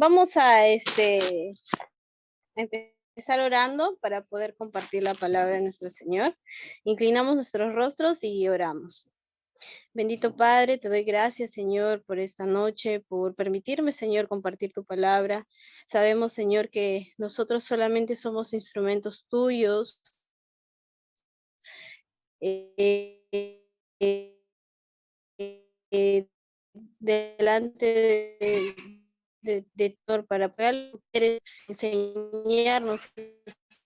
Vamos a empezar orando para poder compartir la palabra de nuestro Señor. Inclinamos nuestros rostros y oramos. Bendito Padre, te doy gracias, Señor, por esta noche, por permitirme, Señor, compartir tu palabra. Sabemos, Señor, que nosotros solamente somos instrumentos tuyos. Eh, eh, eh, delante de Señor, para poder enseñarnos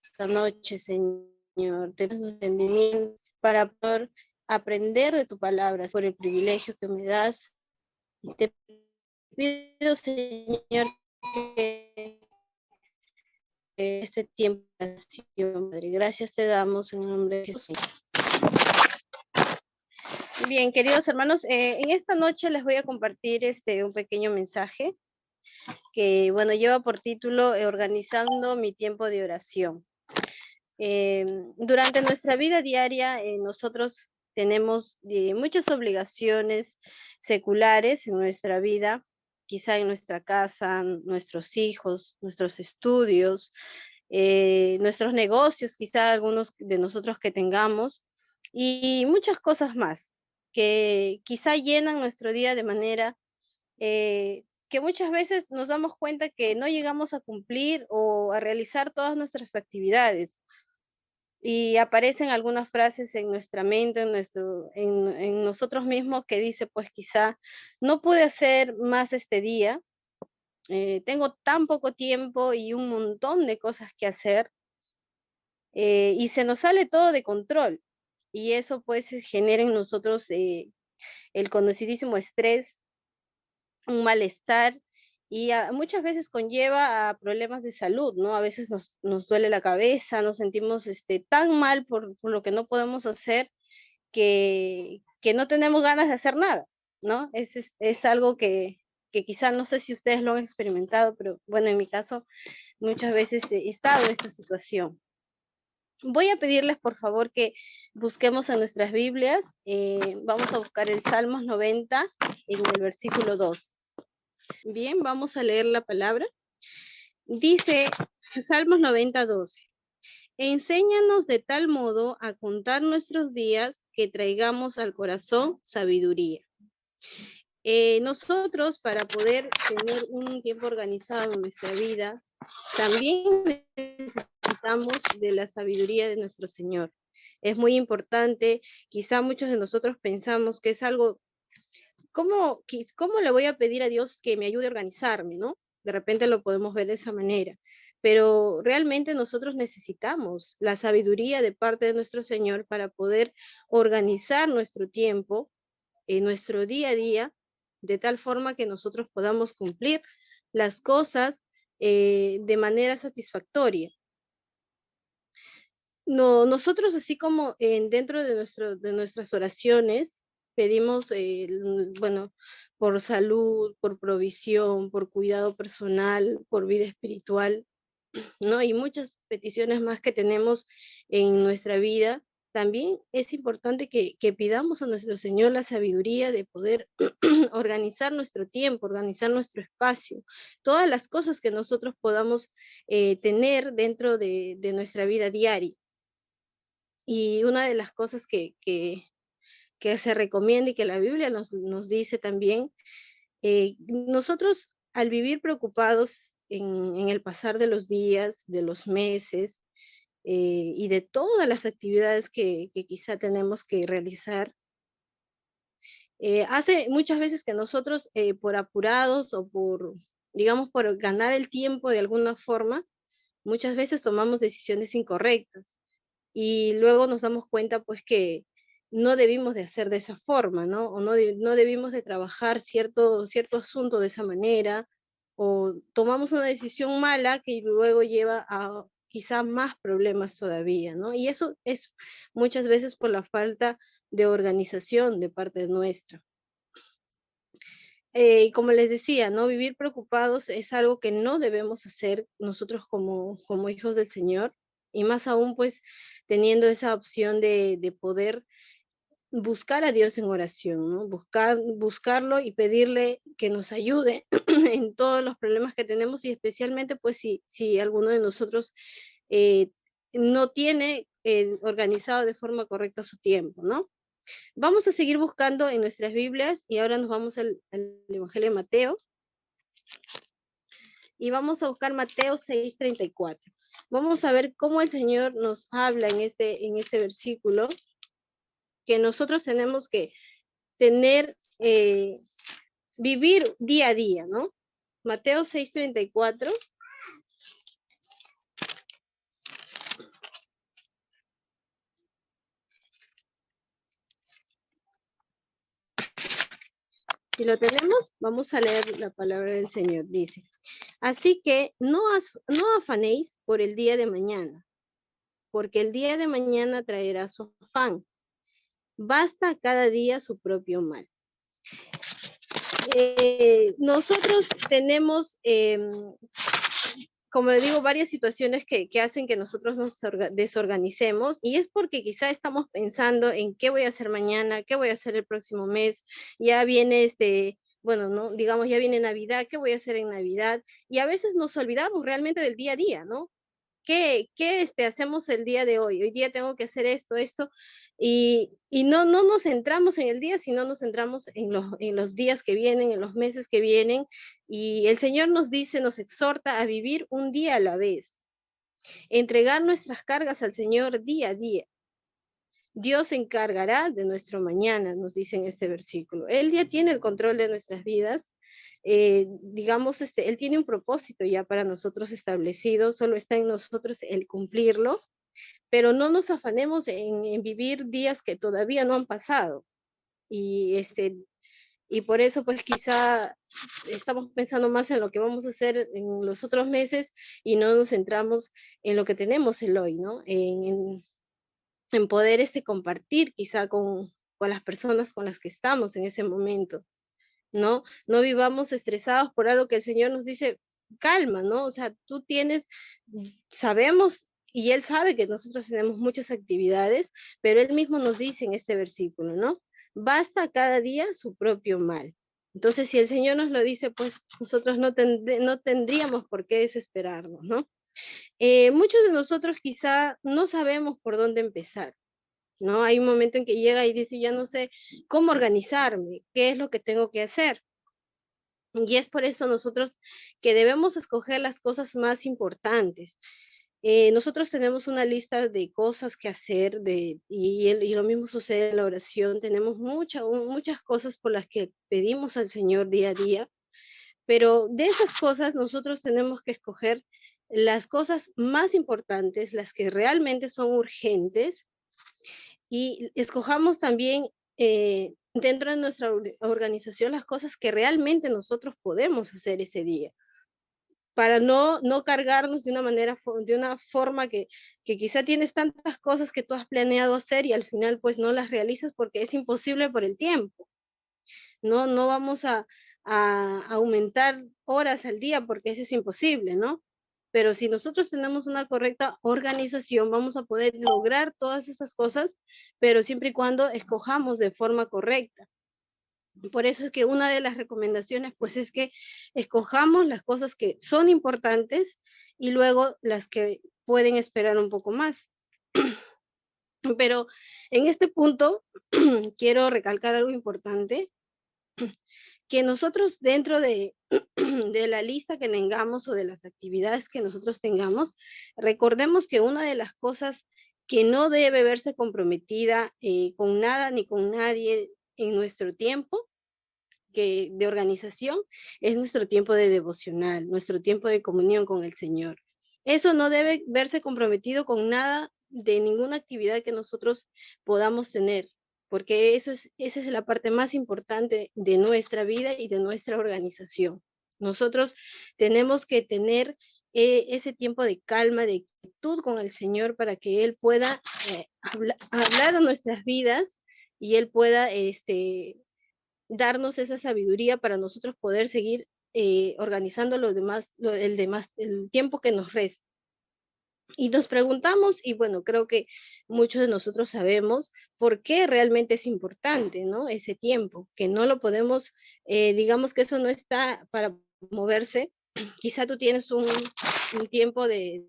esta noche, Señor, tener entendimiento para poder aprender de tu palabra, por el privilegio que me das. Y te pido, Señor, que este tiempo de oración, Padre, gracias te damos en el nombre de Jesús. Bien, queridos hermanos, en esta noche les voy a compartir un pequeño mensaje que, bueno, lleva por título Organizando mi tiempo de oración. Durante nuestra vida diaria, nosotros tenemos muchas obligaciones seculares en nuestra vida, quizá en nuestra casa, nuestros hijos, nuestros estudios, nuestros negocios, quizá algunos de nosotros que tengamos, y muchas cosas más que quizá llenan nuestro día de manera que muchas veces nos damos cuenta que no llegamos a cumplir o a realizar todas nuestras actividades. Y aparecen algunas frases en nuestra mente, en nosotros mismos, que dice, pues quizá no pude hacer más este día, tengo tan poco tiempo y un montón de cosas que hacer, y se nos sale todo de control. Y eso pues genera en nosotros el conocidísimo estrés, un malestar, y muchas veces conlleva a problemas de salud, ¿no? A veces nos duele la cabeza, nos sentimos tan mal por lo que no podemos hacer, que no tenemos ganas de hacer nada, ¿no? Es algo que quizá no sé si ustedes lo han experimentado, pero bueno, en mi caso muchas veces he estado en esta situación. Voy a pedirles por favor que busquemos en nuestras Biblias, vamos a buscar el Salmos 90 en el versículo 2. Bien, vamos a leer la palabra. Dice Salmos 92. Enséñanos de tal modo a contar nuestros días que traigamos al corazón sabiduría. Nosotros, para poder tener un tiempo organizado en nuestra vida, también necesitamos de la sabiduría de nuestro Señor. Es muy importante, quizá muchos de nosotros pensamos que es algo, ¿cómo le voy a pedir a Dios que me ayude a organizarme, no? De repente lo podemos ver de esa manera, pero realmente nosotros necesitamos la sabiduría de parte de nuestro Señor para poder organizar nuestro tiempo, en nuestro día a día, de tal forma que nosotros podamos cumplir las cosas de manera satisfactoria. No, nosotros así como dentro de nuestras oraciones pedimos, bueno, por salud, por provisión, por cuidado personal, por vida espiritual, ¿no? Y muchas peticiones más que tenemos en nuestra vida. También es importante que pidamos a nuestro Señor la sabiduría de poder organizar nuestro tiempo, organizar nuestro espacio, todas las cosas que nosotros podamos tener dentro de nuestra vida diaria. Y una de las cosas que se recomienda y que la Biblia nos dice también, nosotros al vivir preocupados en el pasar de los días, de los meses, y de todas las actividades que quizá tenemos que realizar, hace muchas veces que nosotros, por apurados o digamos, por ganar el tiempo de alguna forma, muchas veces tomamos decisiones incorrectas y luego nos damos cuenta pues que no debimos de hacer de esa forma, ¿no? O no debimos de trabajar cierto asunto de esa manera, o tomamos una decisión mala que luego lleva a quizá más problemas todavía, ¿no? Y eso es muchas veces por la falta de organización de parte nuestra. Y como les decía, ¿no? Vivir preocupados es algo que no debemos hacer nosotros como hijos del Señor, y más aún pues teniendo esa opción de poder buscar a Dios en oración, ¿no? Buscarlo y pedirle que nos ayude en todos los problemas que tenemos y especialmente pues si alguno de nosotros eh, no tiene organizado de forma correcta su tiempo, ¿no? Vamos a seguir buscando en nuestras Biblias y ahora nos vamos al Evangelio de Mateo y vamos a buscar Mateo 6:34. Vamos a ver cómo el Señor nos habla en este versículo, que nosotros tenemos que tener, vivir día a día, ¿no? Mateo 6:34. Si lo tenemos, vamos a leer la palabra del Señor. Dice, así que no afanéis por el día de mañana, porque el día de mañana traerá su afán. Basta cada día su propio mal. Nosotros tenemos, como digo, varias situaciones que hacen que nosotros nos desorganicemos y es porque quizá estamos pensando en qué voy a hacer mañana, qué voy a hacer el próximo mes, ya viene bueno, no, digamos, ya viene Navidad, ¿qué voy a hacer en Navidad? Y a veces nos olvidamos realmente del día a día, ¿no? ¿Qué hacemos el día de hoy? Hoy día tengo que hacer esto, y no nos centramos en el día, sino nos centramos en los días que vienen, en los meses que vienen, y el Señor nos dice, nos exhorta a vivir un día a la vez, entregar nuestras cargas al Señor día a día. Dios se encargará de nuestro mañana, nos dice en este versículo. Él ya tiene el control de nuestras vidas. Digamos, Él tiene un propósito ya para nosotros establecido, solo está en nosotros el cumplirlo, pero no nos afanemos en vivir días que todavía no han pasado. Y, y por eso, pues quizá estamos pensando más en lo que vamos a hacer en los otros meses y no nos centramos en lo que tenemos el hoy, ¿no? En poder compartir quizá con las personas con las que estamos en ese momento, ¿no? No vivamos estresados por algo que el Señor nos dice, calma, ¿no? O sea, sabemos y Él sabe que nosotros tenemos muchas actividades, pero Él mismo nos dice en este versículo, ¿no? Basta cada día su propio mal. Entonces, si el Señor nos lo dice, pues nosotros no tendríamos por qué desesperarnos, ¿no? Muchos de nosotros quizá no sabemos por dónde empezar, ¿no? Hay un momento en que llega y dice, ya no sé cómo organizarme, qué es lo que tengo que hacer. Y es por eso nosotros que debemos escoger las cosas más importantes. Nosotros tenemos una lista de cosas que hacer y lo mismo sucede en la oración. Tenemos muchas cosas por las que pedimos al Señor día a día, pero de esas cosas nosotros tenemos que escoger las cosas más importantes, las que realmente son urgentes, y escojamos también dentro de nuestra organización las cosas que realmente nosotros podemos hacer ese día, para no cargarnos de una manera, de una forma que quizá tienes tantas cosas que tú has planeado hacer y al final pues no las realizas porque es imposible por el tiempo. No vamos a aumentar horas al día porque eso es imposible, ¿no? Pero si nosotros tenemos una correcta organización, vamos a poder lograr todas esas cosas, pero siempre y cuando escojamos de forma correcta. Por eso es que una de las recomendaciones, pues, es que escojamos las cosas que son importantes y luego las que pueden esperar un poco más. Pero en este punto quiero recalcar algo importante, que nosotros dentro de la lista que tengamos o de las actividades que nosotros tengamos, recordemos que una de las cosas que no debe verse comprometida con nada ni con nadie en nuestro tiempo de organización es nuestro tiempo de devocional, nuestro tiempo de comunión con el Señor. Eso no debe verse comprometido con nada de ninguna actividad que nosotros podamos tener, porque esa es la parte más importante de nuestra vida y de nuestra organización. Nosotros tenemos que tener ese tiempo de calma, de quietud con el Señor para que Él pueda hablar a nuestras vidas y Él pueda darnos esa sabiduría para nosotros poder seguir organizando el tiempo que nos resta. Y nos preguntamos, y bueno, creo que muchos de nosotros sabemos por qué realmente es importante, ¿no? Ese tiempo, que no lo podemos, digamos que eso no está para moverse. Quizá tú tienes un tiempo de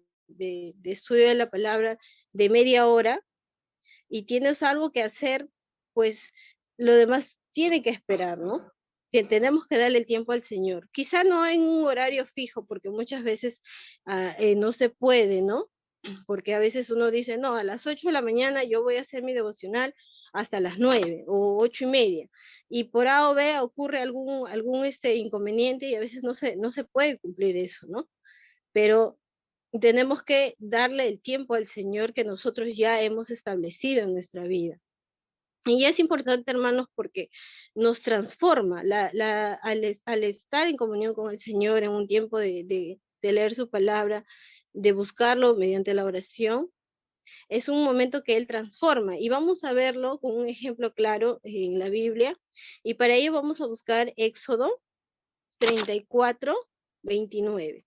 estudio de la palabra de media hora y tienes algo que hacer, pues lo demás tiene que esperar, ¿no? Que tenemos que darle el tiempo al Señor. Quizá no en un horario fijo, porque muchas veces no se puede, ¿no? Porque a veces uno dice, no, a las 8 de la mañana yo voy a hacer mi devocional hasta las 9 o 8:30. Y por A o B ocurre algún inconveniente y a veces no se puede cumplir eso, ¿no? Pero tenemos que darle el tiempo al Señor que nosotros ya hemos establecido en nuestra vida. Y es importante, hermanos, porque nos transforma al estar en comunión con el Señor en un tiempo de leer su palabra, de buscarlo mediante la oración. Es un momento que Él transforma y vamos a verlo con un ejemplo claro en la Biblia. Y para ello vamos a buscar Éxodo 34:29.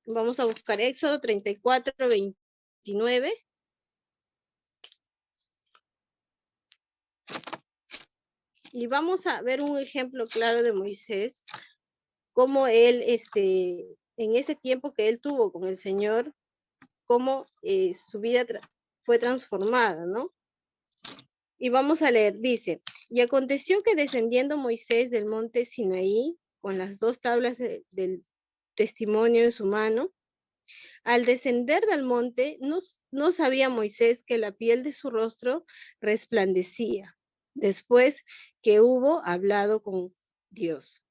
Vamos a buscar Éxodo 34:29 y vamos a ver un ejemplo claro de Moisés, cómo él, en ese tiempo que él tuvo con el Señor, cómo su vida fue transformada, ¿no? Y vamos a leer, dice, y aconteció que descendiendo Moisés del monte Sinaí, con las dos tablas del testimonio en su mano, al descender del monte, no sabía Moisés que la piel de su rostro resplandecía, después que hubo hablado con Dios.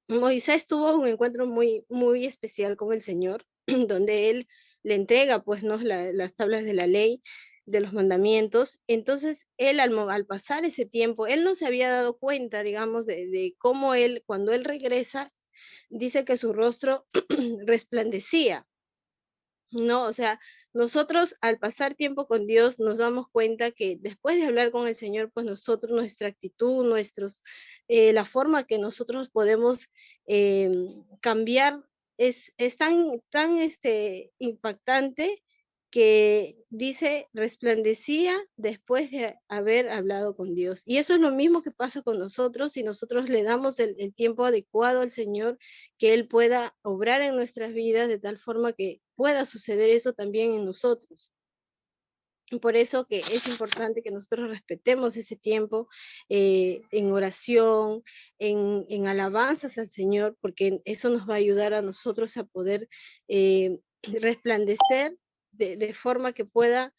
Moisés tuvo un encuentro muy, muy especial con el Señor, donde él le entrega, pues, ¿no? Las tablas de la ley, de los mandamientos. Entonces, él al pasar ese tiempo, él no se había dado cuenta, digamos, de cómo él, cuando él regresa, dice que su rostro resplandecía. No, o sea, nosotros al pasar tiempo con Dios nos damos cuenta que después de hablar con el Señor, pues nosotros, nuestra actitud, la forma que nosotros podemos eh, cambiar es tan impactante que dice, resplandecía después de haber hablado con Dios. Y eso es lo mismo que pasa con nosotros si nosotros le damos el tiempo adecuado al Señor, que Él pueda obrar en nuestras vidas de tal forma que pueda suceder eso también en nosotros. Por eso que es importante que nosotros respetemos ese tiempo en oración, alabanzas al Señor, porque eso nos va a ayudar a nosotros a poder resplandecer de forma que pueda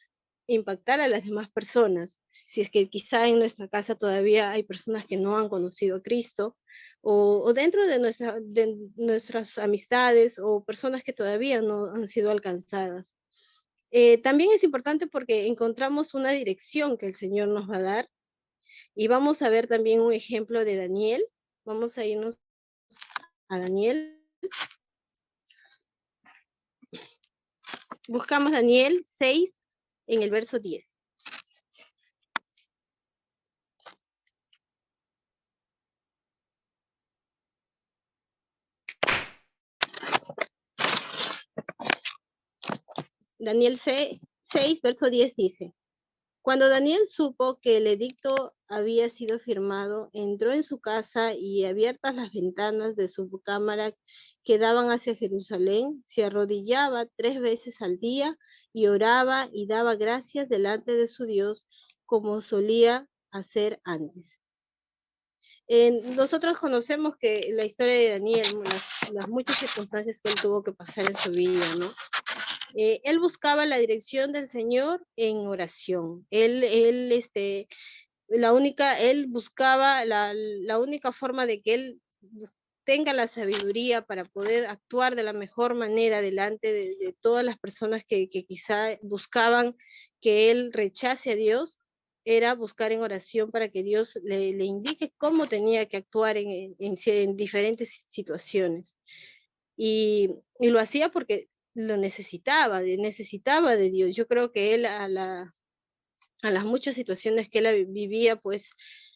impactar a las demás personas. Si es que quizá en nuestra casa todavía hay personas que no han conocido a Cristo, o dentro de nuestras amistades o personas que todavía no han sido alcanzadas. También es importante porque encontramos una dirección que el Señor nos va a dar y vamos a ver también un ejemplo de Daniel. Vamos a irnos a Daniel. Buscamos Daniel 6 en el verso 10. Daniel 6, verso 10 dice, cuando Daniel supo que el edicto había sido firmado, entró en su casa y abiertas las ventanas de su cámara que daban hacia Jerusalén, se arrodillaba 3 veces al día y oraba y daba gracias delante de su Dios como solía hacer antes. Nosotros conocemos que la historia de Daniel, las muchas circunstancias que él tuvo que pasar en su vida, ¿no? Él buscaba la dirección del Señor en oración. Él buscaba la única forma de que él tenga la sabiduría para poder actuar de la mejor manera delante de todas las personas que quizá buscaban que él rechace a Dios, era buscar en oración para que Dios le indique cómo tenía que actuar en diferentes situaciones. Y lo hacía porque lo necesitaba de Dios. Yo creo que él a las muchas situaciones que él vivía, pues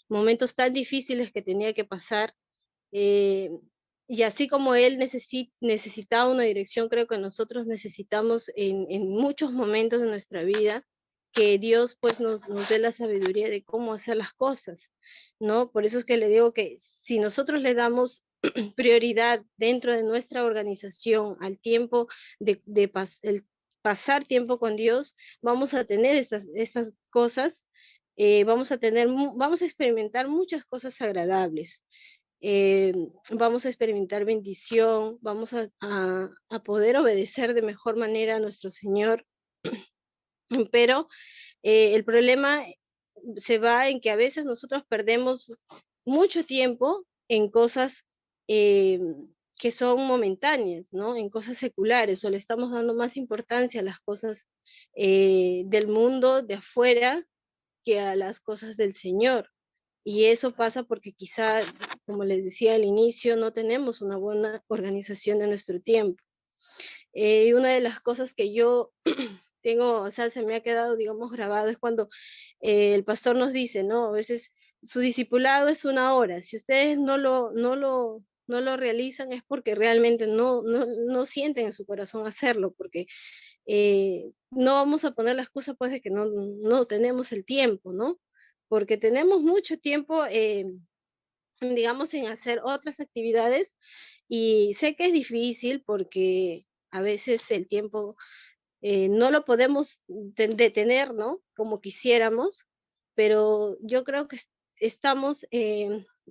momentos tan difíciles que tenía que pasar, Y así como él necesitaba una dirección, creo que nosotros necesitamos en muchos momentos de nuestra vida que Dios pues nos dé la sabiduría de cómo hacer las cosas, ¿no? Por eso es que le digo que si nosotros le damos prioridad dentro de nuestra organización al tiempo el pasar tiempo con Dios, vamos a tener estas cosas, vamos a experimentar muchas cosas agradables. eh, Vamos a experimentar bendición, a poder obedecer de mejor manera a nuestro Señor, pero el problema se va en que a veces nosotros perdemos mucho tiempo en cosas eh, que son momentáneas, ¿no? En cosas seculares, o le estamos dando más importancia a las cosas del mundo de afuera que a las cosas del Señor. Y eso pasa porque quizá, como les decía al inicio, no tenemos una buena organización de nuestro tiempo. Y una de las cosas que yo tengo, o sea, se me ha quedado, digamos, grabado es cuando el pastor nos dice, ¿no? A veces su discipulado es 1 hora. Si ustedes no lo realizan es porque realmente no sienten en su corazón hacerlo, porque no vamos a poner la excusa pues de que no tenemos el tiempo, ¿no? Porque tenemos mucho tiempo, digamos, en hacer otras actividades y sé que es difícil porque a veces el tiempo no lo podemos detener, ¿no? Como quisiéramos, pero yo creo que estamos,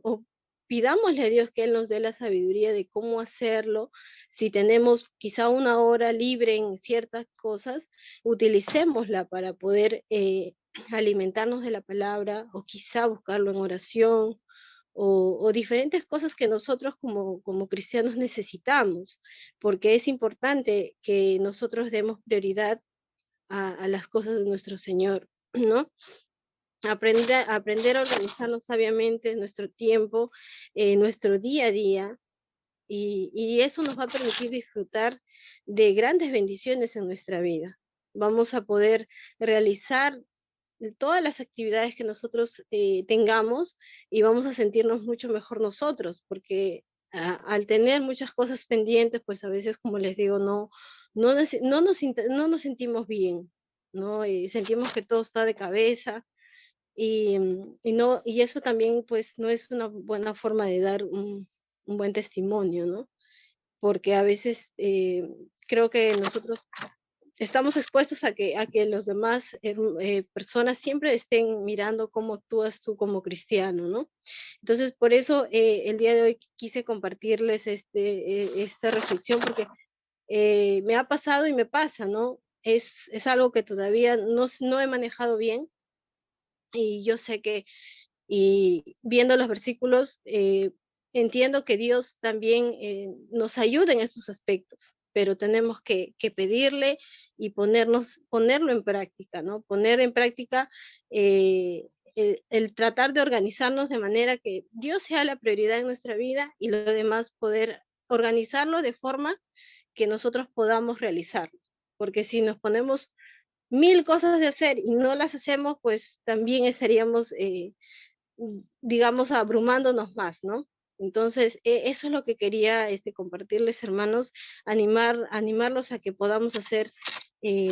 o pidámosle a Dios que Él nos dé la sabiduría de cómo hacerlo. Si tenemos quizá 1 hora libre en ciertas cosas, utilicémosla para poder alimentarnos de la palabra o quizá buscarlo en oración o diferentes cosas que nosotros como cristianos necesitamos, porque es importante que nosotros demos prioridad a las cosas de nuestro Señor, ¿no? Aprender a organizarnos sabiamente nuestro tiempo, nuestro día a día, y eso nos va a permitir disfrutar de grandes bendiciones en nuestra vida. Vamos a poder realizar todas las actividades que nosotros tengamos y vamos a sentirnos mucho mejor nosotros, porque al tener muchas cosas pendientes, pues a veces, como les digo, no nos sentimos bien, ¿no? Y sentimos que todo está de cabeza y eso también pues no es una buena forma de dar un buen testimonio, ¿no? Porque a veces creo que nosotros estamos expuestos a que los demás personas siempre estén mirando cómo actúas tú como cristiano, ¿no? Entonces, por eso el día de hoy quise compartirles esta reflexión, porque me ha pasado y me pasa, ¿no? Es algo que todavía no he manejado bien y yo sé que, y viendo los versículos, entiendo que Dios también nos ayuda en estos aspectos, pero tenemos que pedirle y ponerlo en práctica, ¿no? Poner en práctica el tratar de organizarnos de manera que Dios sea la prioridad en nuestra vida y lo demás poder organizarlo de forma que nosotros podamos realizarlo. Porque si nos ponemos 1000 cosas de hacer y no las hacemos, pues también estaríamos digamos, abrumándonos más, ¿no? Entonces, eso es lo que quería compartirles, hermanos, animarlos a que podamos hacer, eh,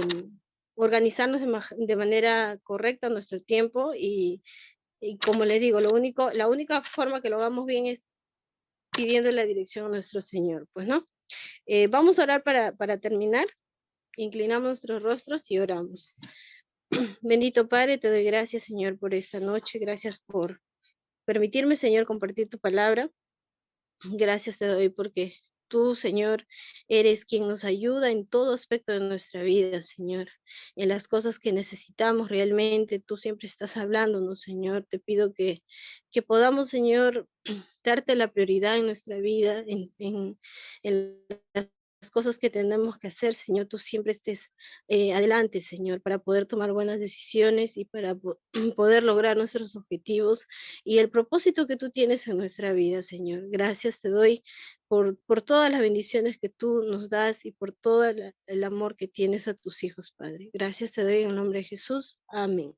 organizarnos de manera correcta nuestro tiempo y como les digo, la única forma que lo hagamos bien es pidiendo la dirección a nuestro Señor, pues, ¿no? Vamos a orar para terminar, inclinamos nuestros rostros y oramos. Bendito Padre, te doy gracias, Señor, por esta noche, gracias por permitirme, Señor, compartir tu palabra. Gracias te doy porque tú, Señor, eres quien nos ayuda en todo aspecto de nuestra vida, Señor. En las cosas que necesitamos realmente, tú siempre estás hablándonos, Señor. Te pido que podamos, Señor, darte la prioridad en nuestra vida, en las cosas que tenemos que hacer, Señor, tú siempre estés adelante, Señor, para poder tomar buenas decisiones y para poder lograr nuestros objetivos y el propósito que tú tienes en nuestra vida, Señor. Gracias te doy por todas las bendiciones que tú nos das y por todo el amor que tienes a tus hijos, Padre. Gracias te doy en el nombre de Jesús. Amén.